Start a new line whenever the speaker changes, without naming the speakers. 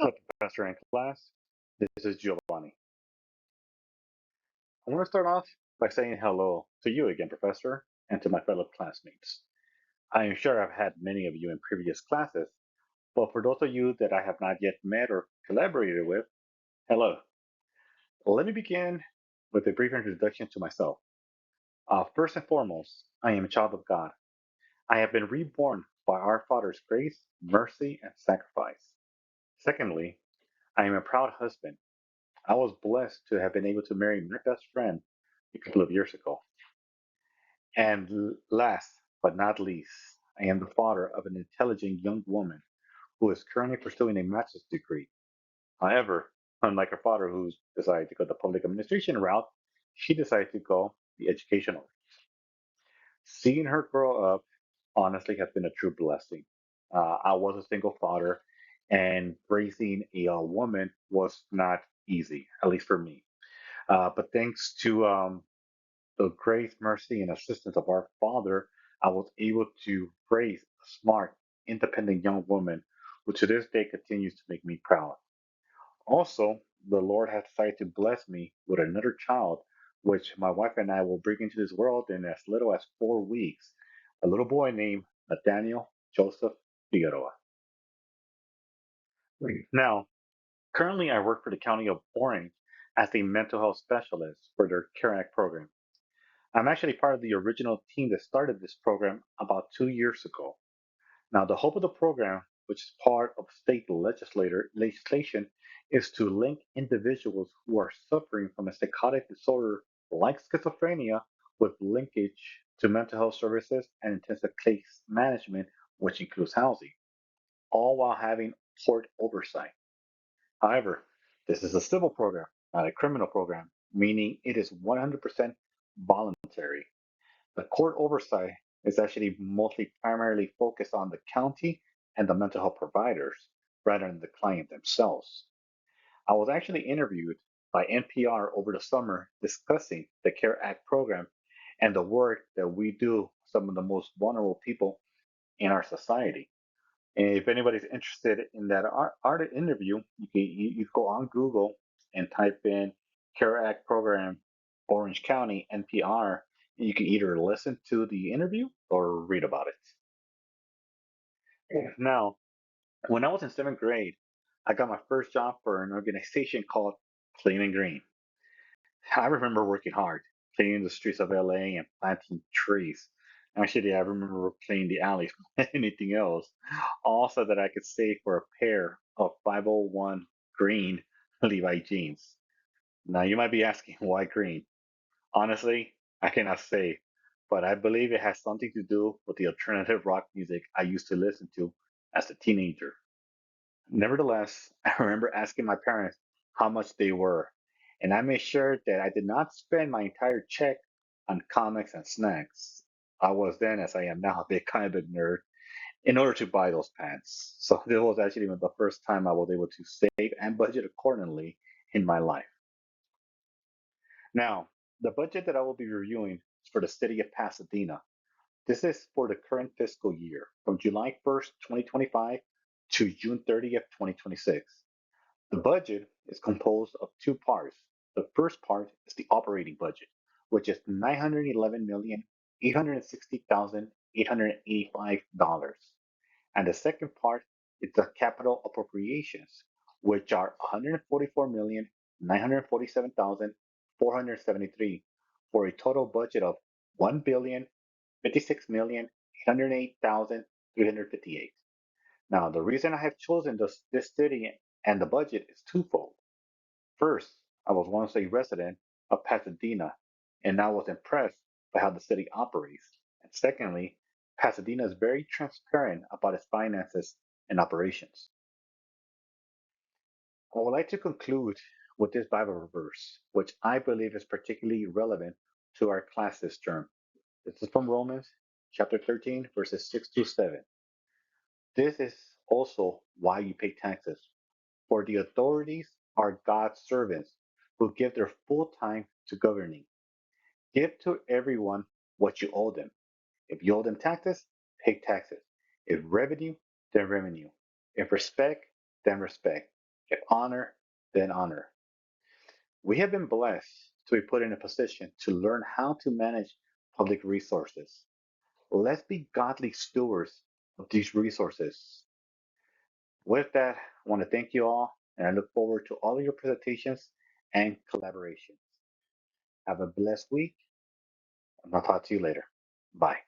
Hello, Professor in class. This is Giovanni. I want to start off by saying hello to you again, Professor, and to my fellow classmates. I am sure I've had many of you in previous classes, but for those of you that I have not yet met or collaborated with, hello. Let me begin with a brief introduction to myself. First and foremost, I am a child of God. I have been reborn by our Father's grace, mercy, and sacrifice. Secondly, I am a proud husband. I was blessed to have been able to marry my best friend a couple of years ago. And last but not least, I am the father of an intelligent young woman who is currently pursuing a master's degree. However, unlike her father, who decided to go the public administration route, she decided to go the educational route. Seeing her grow up honestly has been a true blessing. I was a single father, and raising a woman was not easy, at least for me. But thanks to the grace, mercy, and assistance of our Father, I was able to raise a smart, independent young woman who to this day continues to make me proud. Also, the Lord has decided to bless me with another child, which my wife and I will bring into this world in as little as 4 weeks. A little boy named Nathaniel Joseph Figueroa. Now, currently I work for the County of Orange as a mental health specialist for their CARE Act program. I'm actually part of the original team that started this program about 2 years ago. Now, the hope of the program, which is part of state legislation, is to link individuals who are suffering from a psychotic disorder like schizophrenia with linkage to mental health services and intensive case management, which includes housing, all while having court oversight. However, this is a civil program, not a criminal program, meaning it is 100% voluntary. The court oversight is actually mostly primarily focused on the county and the mental health providers rather than the client themselves. I was actually interviewed by NPR over the summer discussing the CARE Act program and the work that we do with some of the most vulnerable people in our society. And if anybody's interested in that art interview, you go on Google and type in CARE Act program, Orange County, NPR, and you can either listen to the interview or read about it. Now, when I was in seventh grade, I got my first job for an organization called Clean and Green. I remember working hard, cleaning the streets of LA and planting trees. Actually, I remember cleaning the alleys more than anything else, all so that I could save for a pair of 501 green Levi jeans. Now, you might be asking, why green? Honestly, I cannot say, but I believe it has something to do with the alternative rock music I used to listen to as a teenager. Nevertheless, I remember asking my parents how much they were, and I made sure that I did not spend my entire check on comics and snacks. I was then, as I am now, a big comic nerd in order to buy those pants. So this was actually the first time I was able to save and budget accordingly in my life. Now, the budget that I will be reviewing is for the city of Pasadena. This is for the current fiscal year from July 1st, 2025 to June 30th, 2026. The budget is composed of two parts. The first part is the operating budget, which is $911,860,885. And the second part is the capital appropriations, which are $144,947,473 for a total budget of $1,056,808,358. Now, the reason I have chosen this city and the budget is twofold. First, I was once a resident of Pasadena, and I was impressed by how the city operates. And secondly, Pasadena is very transparent about its finances and operations. I would like to conclude with this Bible verse, which I believe is particularly relevant to our class this term. This is from Romans chapter 13, verses 6 to 7. This is also why you pay taxes. For the authorities are God's servants who give their full time to governing. Give to everyone what you owe them. If you owe them taxes, pay taxes. If revenue, then revenue. If respect, then respect. If honor, then honor. We have been blessed to be put in a position to learn how to manage public resources. Let's be godly stewards of these resources. With that, I want to thank you all, and I look forward to all of your presentations and collaborations. Have a blessed week, and I'll talk to you later. Bye.